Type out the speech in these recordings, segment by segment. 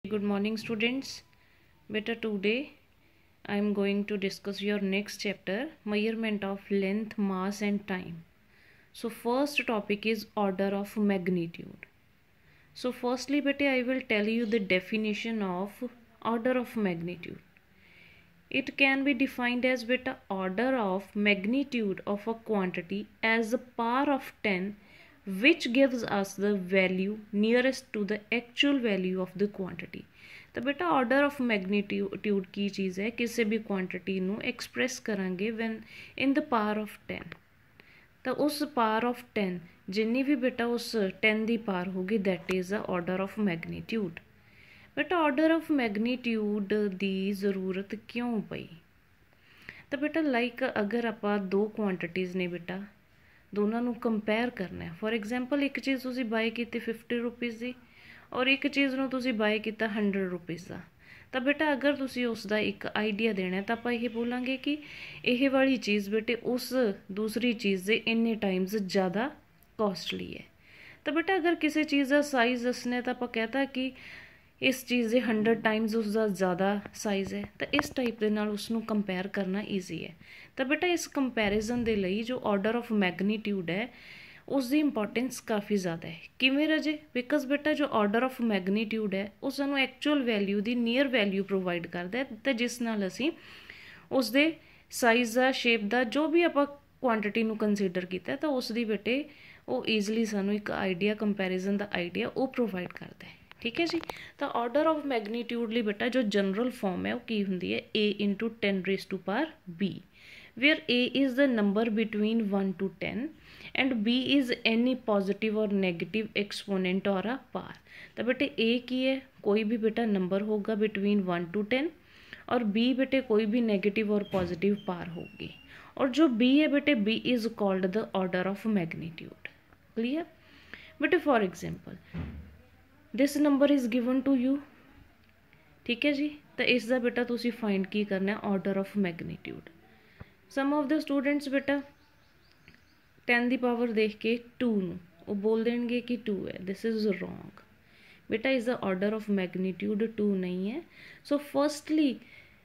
Good morning students. Beta today I am going to discuss your next chapter, measurement of length, mass and time. So first topic is order of magnitude. So firstly beta I will tell you the definition of order of magnitude. It can be defined as beta order of magnitude of a quantity as the power of 10, which gives us the value nearest to the actual value of the quantity. तो बेटा order of magnitude की चीज़ है, किसी भी quantity ਨੂੰ express करांगे van in the power of 10, तो उस पावर ऑफ 10 जिन्नी भी बेटा उस 10 ਦੀ पावर होगी that is the order of magnitude. बेटा ऑर्डर ऑफ मैग्नीट्यूड ਦੀ ਜ਼ਰੂਰਤ ਕਿਉਂ ਪਈ? ਤਾਂ बेटा लाइक अगर ਆਪਾਂ दो ਕੁਆਂਟੀਟੀਜ਼ ਨੇ बेटा दोनों ਨੂੰ कंपेयर करना है। फॉर एग्जाम्पल एक चीज़ तुसी बाय की 50 रुपीज़ की और एक चीज़ ਨੂੰ तुसी बाय किया 100 रुपीज़ का, तो बेटा अगर तुसी उसका एक आइडिया देना है तो आप ये बोलांगे कि यह वाली चीज़ बेटे उस दूसरी चीज़ से इन्ने टाइम्स ज़्यादा कॉस्टली है। तो बेटा अगर किसी चीज़ का साइज़ दसना है तो आप कहता कि इस चीज़ से 100 टाइम्स उसका ज़्यादा साइज़ है, तो इस टाइप के नाल उसनू कंपेयर करना ईजी है। तो बेटा इस कंपैरिजन के लिए जो ऑर्डर ऑफ मैग्नीट्यूड है उसकी इंपॉर्टेंस काफ़ी ज़्यादा है। किवें रजे? बिकॉज बेटा जो ऑर्डर ऑफ मैग्नीट्यूड है वो सानू एक्चुअल वैल्यू की नियर वैल्यू प्रोवाइड करता है, तो जिस नाल असीं उसके साइज़ का शेप का जो भी आप क्वांटिटी नू कंसीडर किया तो उसकी बेटे वो ईजली सानू एक आइडिया कंपैरिजन का आइडिया वो प्रोवाइड करता है। ठीक है जी। तो ऑर्डर ऑफ मैग्नीट्यूड लिए बेटा जो जनरल फॉर्म है वो की होंगी है A into 10⁻⁵ where A is the number between 1 to 10 and B is any positive or negative exponent or a power। तो बेटे A की है कोई भी बेटा नंबर होगा बिटवीन 1 to 10 और B बेटे कोई भी नेगेटिव और पॉजिटिव पावर होगी, और जो B है बेटे B is called the order of magnitude. Clear बेटे? For example this number is given to you, ठीक है जी। तो इसका बेटा तुसी फाइंड की करना है order of magnitude. Some of the students बेटा 10 की पावर देख के 2 वो बोल देंगे कि 2 है, दिस इज़ रॉन्ग बेटा। Is the order of magnitude 2 नहीं है। So firstly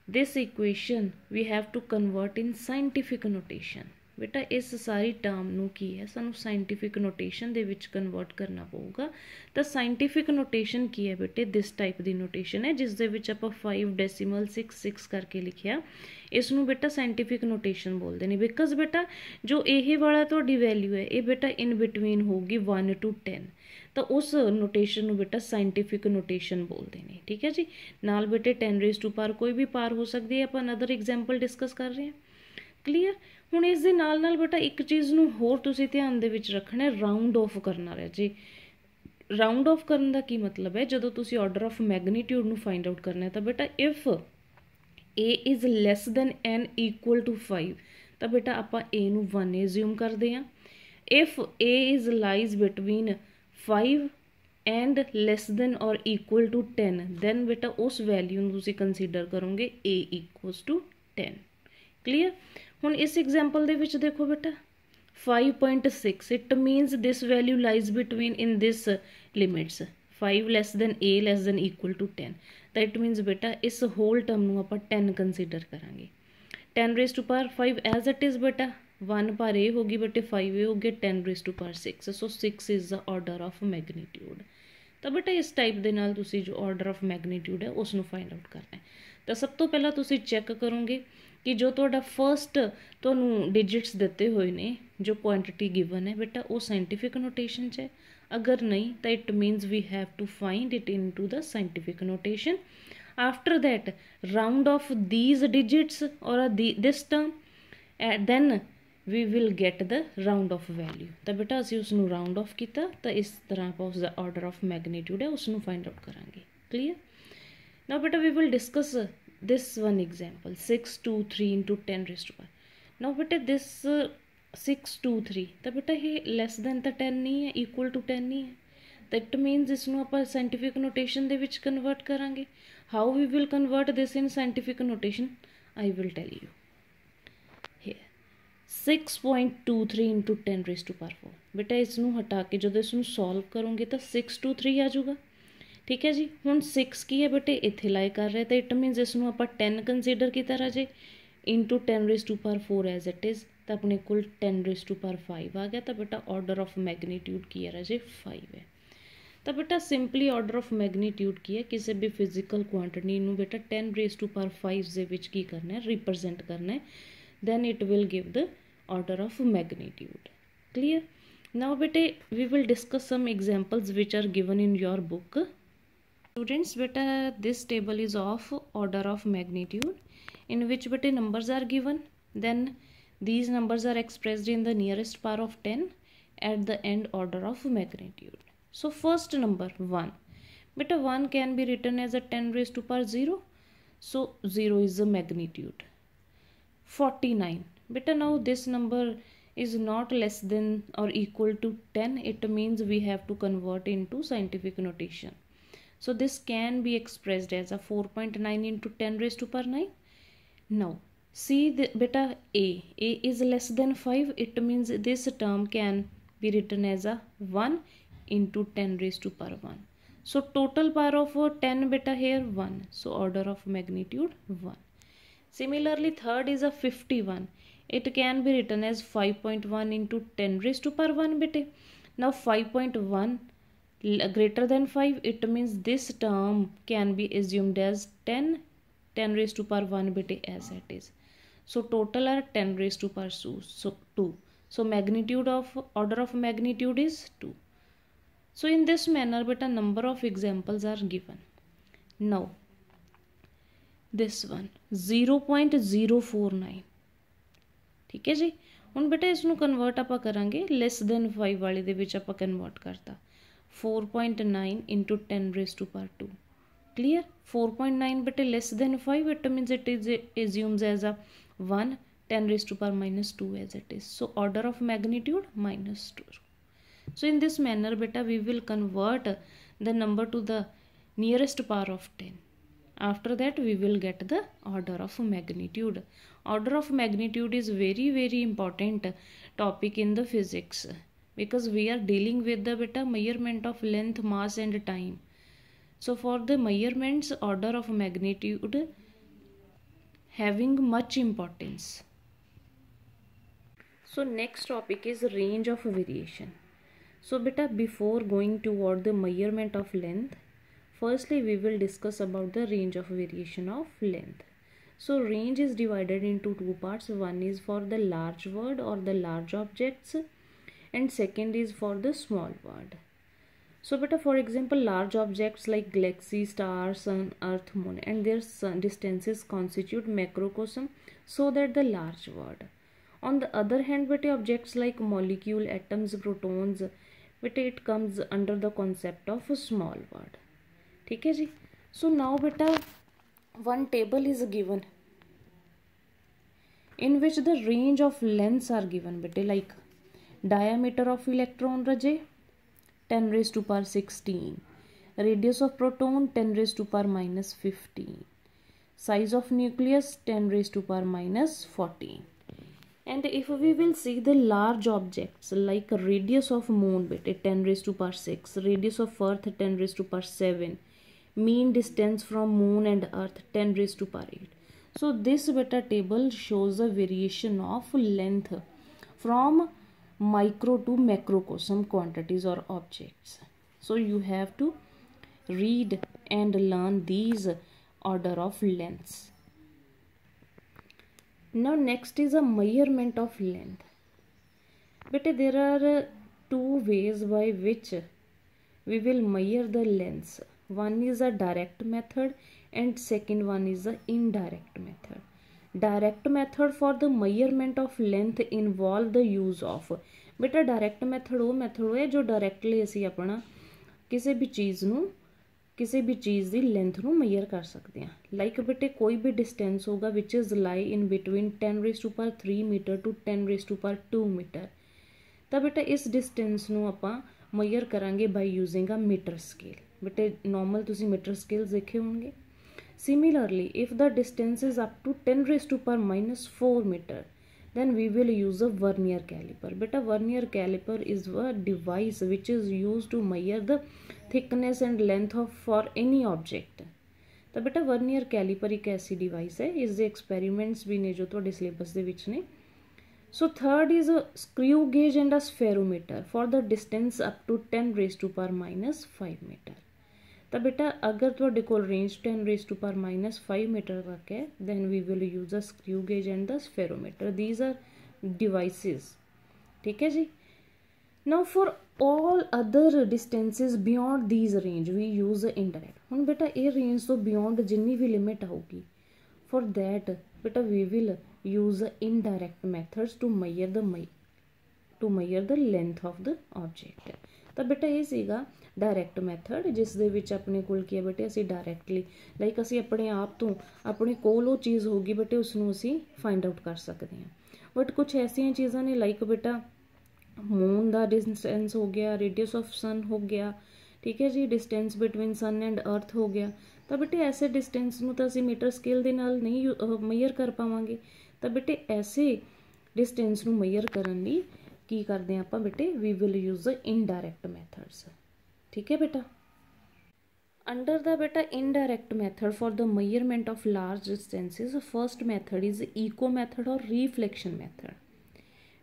this equation we have to convert in scientific notation. बेटा इस सारी टर्म नू की है सानू साइंटिफिक नोटेशन दे विच कन्वर्ट करना पऊगा। तो साइंटिफिक नोटेशन की है बेटे दिस टाइप की नोटेशन है जिस दे विच आपां 5.66 करके लिखिया, इसनू बेटा साइंटिफिक नोटेशन बोलते हैं। बिकॉज बेटा जो ये वाला तुहाडी वैल्यू है ये बेटा इन बिटवीन होगी 1 to 10, तो उस नोटेशन नू बेटा साइंटिफिक नोटेशन बोलते हैं। ठीक है जी। नाल बेटे 10⁻⁴ कोई भी पार हो सकती है। आप अनदर एग्जाम्पल डिस्कस कर रहे हैं। क्लीयर? हुण इस दे नाल नाल बेटा एक चीज़ नू होर तुसीं ध्यान दे विच रखना है, राउंड ऑफ करना है जी। राउंड ऑफ करने का की मतलब है जदों तुसीं ऑर्डर ऑफ मैग्नीट्यूड नू फाइंड आउट करना है तो बेटा if A is less than n equal to 5 तो बेटा आपां A नू 1 एज्यूम करते हैं। If A is lies between 5 and less than और इक्वल टू 10 दैन बेटा उस वैल्यू नू तुसीं कंसीडर करोगे A इक्वल्स टू 10। क्लीयर? हुण इस एग्जाम्पल दे विच देखो बेटा 5.6 it means this value lies between in this limits 5 less than A less than equal to 10, तो इट मीनस बेटा इस होल टर्म नू आपां 10 कंसीडर करांगे। 10⁻⁵ एज इट इज़ बेटा 1 पर A होगी बेटे 5 A हो गया 10⁻⁶, सो 6 is the order of magnitude. तो बेटा इस टाइप के नाल तुसी जो ऑर्डर ऑफ मैग्नीट्यूड है उसनू फाइंड आउट करना है। तो सब तो पहला तुसी चैक करोगे कि जो तुहाडा फर्स्ट तुहानू डिजिट्स दिते हुए ने जो क्वांटिटी गिवन है बेटा वो साइंटिफिक नोटेशन च है। अगर नहीं तो it means we have to find it into the scientific notation. After that round off these digits और this term then we will get the round off value. तो बेटा असीं उसनू राउंड ऑफ किया तो इस तरह आप उसका ऑर्डर ऑफ मैग्नीट्यूड है उसनू फाइंड आउट करांगे। क्लीयर? नाउ बेटा we will discuss this one example 623 into 10⁻⁴। now बेटा this 623 तो बेटा ये less than तो 10 नहीं है, equal to 10 नहीं है, तो इट मीनस इसनू आप साइंटिफिक नोटेशन दे विच कन्वर्ट करांगे। How we will convert this in scientific notation I will tell you here. 6.23 into 10⁻⁴ बेटा इसनू हटा के जो इसनू सॉल्व करोगे तो 623 आ जाऊगा। ठीक है जी। हुण 6 की है बेटे इत्थे लाए कर रहे, तो इट मीनस इसनूं आपां 10 कंसीडर कीता राजे इंटू 10⁻⁴ एज इट इज़, तो अपने कोल 10⁻⁵ आ गया। तो बेटा ऑर्डर ऑफ मैगनीट्यूड की है राजे 5 है। तो बेटा सिंपली ऑर्डर ऑफ मैगनीट्यूड की है किसी भी फिजिकल क्वांटिटी नूं बेटा 10⁻⁵ दे विच की करना है, रिप्रजेंट करना है, then it will give the order of magnitude. Clear? Now beta we will discuss some examples which are given in your book. Students, beta this table is of order of magnitude in which beta numbers are given, then these numbers are expressed in the nearest power of 10 at the end order of magnitude. So first number 1, beta 1 can be written as a 10⁻⁴, so 0 is the magnitude. 49, beta now this number is not less than or equal to 10, it means we have to convert into scientific notation. So this can be expressed as a 4.9 into 10⁻⁹. Now see the beta a is less than 5, it means this term can be written as a 1 into 10⁻⁴. So total power of 10 beta here 1, so order of magnitude 1. Similarly, third is a 51. It can be written as 5.1 into 10⁻⁴ beta. Now 5.1 greater than 5, it means this term can be assumed as 10⁻⁴ beta as it is. So total are 10⁻². So magnitude of order of magnitude is 2. So in this manner beta number of examples are given. Now this one 0.049, ठीक है जी। हुण बेटा इसनूं convert आपां करांगे less than 5 वाले दे विच आपां convert करता 4.9 into 10⁻². Clear? 4.9 बेटे less than 5, it means it is assumes as a 1 10⁻⁻² as it is. So order of magnitude -2. So in this manner beta we will convert the number to the nearest power of 10. After that we will get the order of magnitude. Order of magnitude is very important topic in the physics, because we are dealing with the beta measurement of length, mass and time. So for the measurements, order of magnitude having much importance. So next topic is range of variation. So beta before going toward the measurement of length, firstly we will discuss about the range of variation of length. So range is divided into two parts. One is for the large world or the large objects, and second is for the small world. So beta for example large objects like galaxy, star, sun, earth, moon and their distances constitute macrocosm, so that the large world. On the other hand beta objects like molecule, atoms, protons, beta it comes under the concept of a small world. ठीक है जी। So now बेटा one table is given in which the range of lengths are given beta, like diameter of electron raje 10⁻⁻16, radius of proton 10⁻⁻15, size of nucleus 10⁻⁻14. And if we will see the large objects like radius of moon beta 10⁻⁶, radius of earth 10⁻⁷, mean distance from moon and earth 10⁸. So this beta table shows a variation of length from micro to macrocosm quantities or objects. So you have to read and learn these order of lengths. Now next is a measurement of length. But there are two ways by which we will measure the lengths. One is a direct method and second one is a indirect method. Direct method for the measurement of length involve the use of बेटा direct method वो method है जो directly असी अपना किसी भी चीज़ की length नू मेजर कर सकते हैं. लाइक बेटे कोई भी डिस्टेंस होगा which is lie in between 10⁻³ metre to 10⁻² metre, तो बेटा इस डिस्टेंस नू आपां मेजर करांगे by using a metre scale. बेटे नॉर्मल तुसी मीटर स्केल्स देखे होंगे. Similarly, if the distance is up to 10⁻⁻⁴ meter, then we will use a vernier caliper. Beta vernier caliper is a device which is used to measure the thickness and length of for any object. तो बेटा vernier calliper एक ऐसी device है, इसके एक्सपैरीमेंट्स भी ने जो तुहाडे सिलेबस दे विच ने। So third is a screw gauge and a spherometer for the distance up to 10⁻⁻5 metre. तो बेटा अगर तुहाडे कोल रेंज 10⁻⁻5 मीटर तक है then we will use a screw gauge and the spherometer. These are devices, ठीक है जी। Now for all other distances beyond these range we use indirect. हुण बेटा ये रेंज तो बियॉन्ड जिन्नी भी लिमिट आऊगी फॉर दैट बेटा we will use indirect methods to measure the length of the object. तो बेटा ये सीगा डायरैक्ट मैथड जिस दे विच अपने कोल की है बेटे असी डायरैक्टली लाइक असी अपने आप तो अपने कोल वो चीज़ होगी बेटे उसनों असी फाइंड आउट कर सकते हैं। बट कुछ ऐसिया चीज़ां ने लाइक बेटा मून का डिस्टेंस हो गया, रेडियस ऑफ सन हो गया, ठीक है जी, distance between sun and earth हो गया। तो बेटे ऐसे डिस्टेंस नूं तां असीं मीटर स्केल दे नाल नहीं मेजर कर पावांगे। तो बेटे ऐसे डिस्टेंस नूं मेजर करन लई की करते हैं आपां बेटे we will use indirect methods, ठीक है बेटा। अंडर द बेटा indirect method for the measurement of large distances first method is echo method और रिफ्लेक्शन मैथड।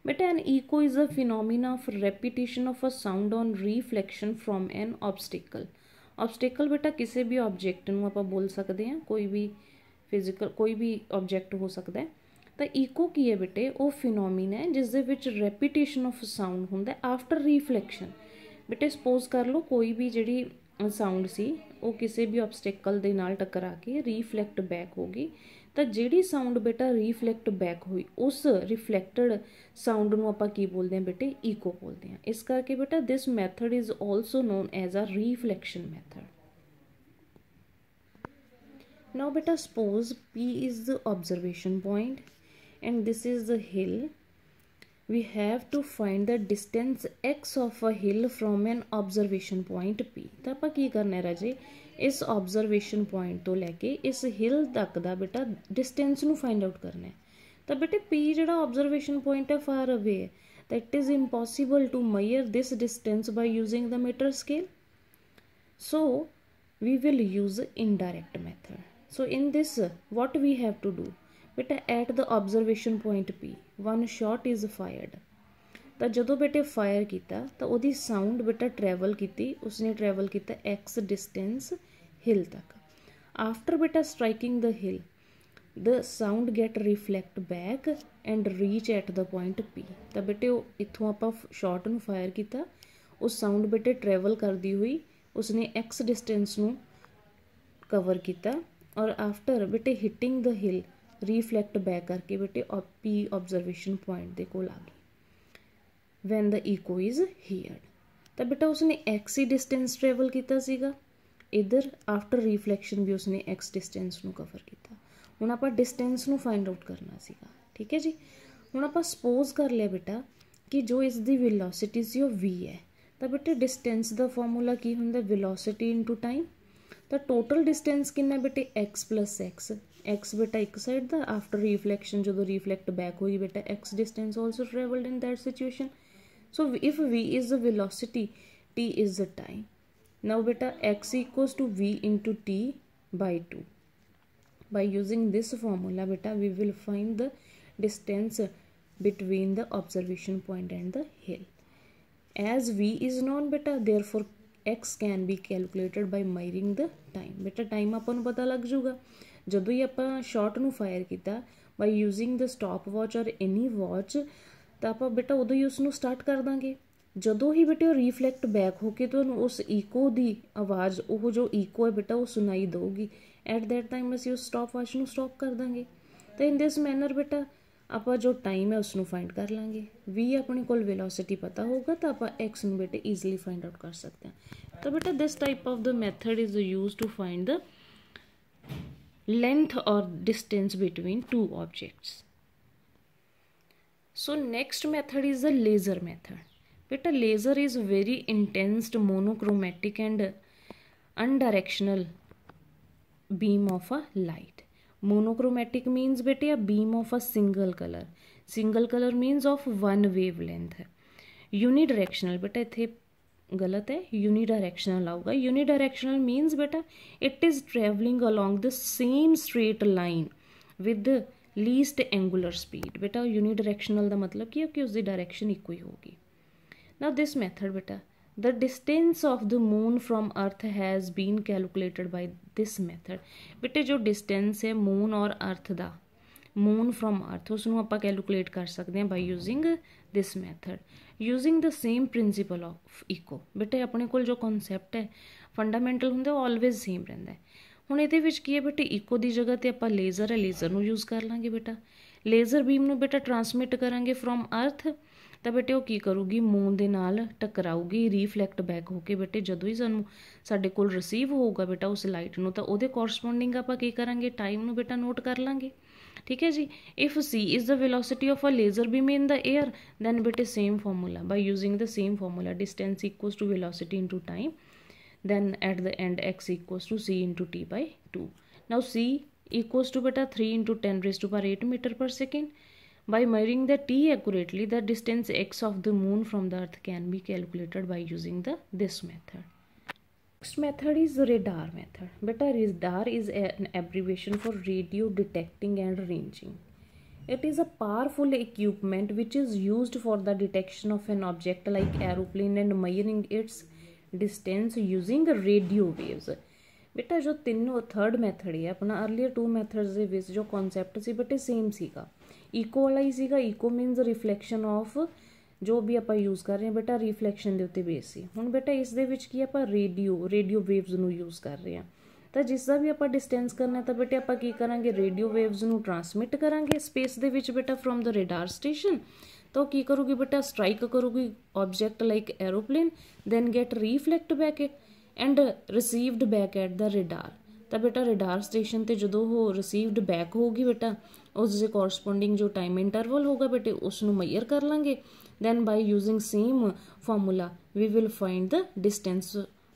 बेटा an echo is a phenomena of repetition of a sound on reflection from an obstacle. Obstacle बेटा किसी भी object नूं आपां बोल सकते हैं, कोई भी फिजिकल कोई भी ऑब्जेक्ट हो सकता है। तो इको की है बेटे वो फिनोमिना है जिस दे विच रेपिटेशन ऑफ साउंड हुंदा आफ्टर रिफ्लैक्शन। बेटे सपोज कर लो कोई भी जिहड़ी साउंड सी वो किसी भी ऑब्सटिकल दे नाल टकरा के रिफ्लैक्ट बैक होगी। तो जिहड़ी साउंड बेटा रिफ्लैक्ट बैक हुई उस रिफ्लैक्टड साउंड नूं आपां की बोलते हैं बेटे इको बोलते हैं। इस करके बेटा this method is also known as a reflection method. Now बेटा suppose P is the observation point and this is the hill. We have to find the distance x of a hill from an observation point P। तो आपां की करना है राजे इस observation point तो लैके इस हिल तक का बेटा डिस्टेंस नूं फाइंड आउट करना है। तो बेटे P जिहड़ा ऑबजरवेशन पॉइंट है फार अवे है तो it is impossible to measure this distance by using the metre scale. So we will use indirect method. So in this what we have to do बेटा at the observation point P one shot is fired। तो जदों बेटे fire किया तो वो sound बेटा travel की उसने ट्रैवल किया x डिस्टेंस हिल तक। आफ्टर बेटा striking the hill the sound get reflect back and reach at the point P। तो बेटे इत्थों आपां शॉट नूं फायर किया उस साउंड बेटे ट्रैवल करती हुई उसने x डिस्टेंस नूं कवर किया और आफ्टर बेटे hitting the hill reflect back करके बेटे P ऑब्जरवेशन पॉइंट दे कोल आ गई when the echo is heard. तो बेटा उसने x ही डिस्टेंस ट्रैवल किया सीगा इधर आफ्टर रिफ्लैक्शन भी उसने x डिस्टेंस नूं कवर किया। हुण आपां डिस्टेंस नूं फाइंड आउट करना सीगा, ठीक है जी। हुण आपां सपोज कर लिया बेटा कि जो इसकी वेलोसिटी सी वो v है। तो बेटे डिस्टेंस का फॉर्मूला की होंगे वेलोसिटी इनटू टाइम। तो टोटल डिस्टेंस कितना बेटे x प्लस एक्स बेटा एक साइड का आफ्टर रिफ्लैक्शन जो रिफ्लैक्ट बैक हुई बेटा x distance also travelled in that situation. So if v is the velocity t is the time now बेटा x equals to v into t by 2। By using this formula बेटा we will find the distance between the observation point and the hill. As v is known बेटा therefore x can be calculated by measuring the time। बेटा time आपां नूं पता लग जूगा जदों ही आपां shot नूं फायर किया by using the stop watch or any watch तो आपां बेटा उदों ही उसनूं स्टार्ट कर दांगे। जदों ही बेटे रिफ्लैक्ट बैक होके तो उस इको की आवाज़ वो जो इको है बेटा वो सुनाई देगी एट दैट टाइम असीं उस स्टॉप वॉच नूं स्टॉप कर देंगे। तो इन दिस मैनर बेटा आपां जो टाइम है उसनूं फाइंड कर लेंगे। v अपने कोल वेलोसिटी पता होगा तो आपां x नूं बेटे ईजिली फाइंड आउट कर सकते हैं। तो बेटा this type of the method is use to find the length और distance between two objects. So next method is the laser method. बेटा laser is very intensed monochromatic and unidirectional beam of a light। Monochromatic means बेटे a beam of a single color। Single color means of one wavelength। Unidirectional बेटा इत्थे गलत है, unidirectional आऊगा। Unidirectional means बेटा it is travelling along the same straight line with least angular speed. बेटा unidirectional का मतलब की है कि उसकी डायरेक्शन इक्को ही होगी। नाउ दिस मैथड बेटा the distance of the moon from earth has been calculated by this method. बेटे जो डिस्टेंस है मून और अर्थ का, मून फ्रॉम अर्थ, उसनों आपां कैलकुलेट कर सकते हैं by using this method using the same principle of echo. बेटे अपने कोल जो कॉन्सैप्ट है फंडामेंटल होंगे वो ऑलवेज सेम रहिंदा है। हुण इहदे विच की है बेटे इको की जगह ते आपां लेज़र है, लेज़र नूं यूज़ कर लांगे। बेटा लेज़र बीम नूं बेटा ट्रांसमिट करांगे फ्रॉम अर्थ, तो बेटे वो की करूगी मून दे नाल टकराऊगी, रीफ्लैक्ट बैक होके बेटे जदों ही सानूं साडे कोल रिसीव होगा बेटा उस लाइट नूं, तो उहदे कोरसपोंडिंग आपां की करांगे टाइम नूं बेटा नोट कर लांगे। ठीक है जी। If c is the velocity of a laser beam in the air then बेटे same formula by using the same formula distance equals to velocity into time, then at the end x equals to c into t by 2. Now c equals to beta 3 into 10 raised to power 8 meter per second. By measuring the t accurately, the distance x of the moon from the earth can be calculated by using this method. Next method is radar method. Beta radar is an abbreviation for radio detecting and ranging. It is a powerful equipment which is used for the detection of an object like aeroplane and measuring its distance using radio waves. बेटा जो तीनों third method है अपना earlier two methods ਦੇ ਵਿੱਚ जो concept सी बेटे same सीगा, इको वाला ही सीगा। इको मीनस रिफ्लैक्शन ऑफ जो भी आप यूज़ कर रहे हैं बेटा रिफ्लैक्शन के उत्ते बेस सी। हुण बेटा इस दे विच की आप रेडियो वेव्स नूं यूज़ कर रहे हैं, तो जिसका भी आप डिस्टेंस करना तो बेटे आप की करांगे रेडियो वेव्स नूं ट्रांसमिट करांगे स्पेस दे विच बेटा फ्रॉम द रेडार स्टेशन। तो की करूगी बेटा स्ट्राइक करूगी object like aeroplane, then get reflect back and received back at the radar. तो बेटा रेडार स्टेशन ते जो वो रिसीव्ड बैक होगी बेटा उससे कॉरसपोंडिंग जो टाइम इंटरवल होगा बेटे उसनों मैयर कर लांगे। then by using same formula we will find the distance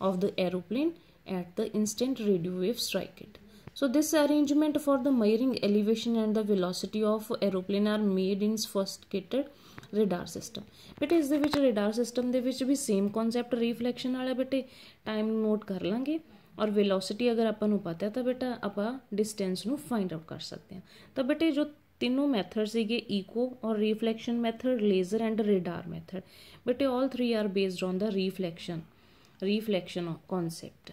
of the aeroplane at the instant radio wave strike it. So this arrangement for the measuring elevation and the velocity of aeroplane are made in sophisticated radar system. बेटे इस दे विच radar system दे विच भी same concept reflection वाला बेटे time note कर लांगे और velocity अगर अपन नूं पता है तो बेटा आपां डिस्टेंस नूं फाइंड आउट कर सकते हैं। तो बेटे जो तीनों मैथड सीगे इको और reflection method, laser and radar method, बेटे all three are based on the reflection concept.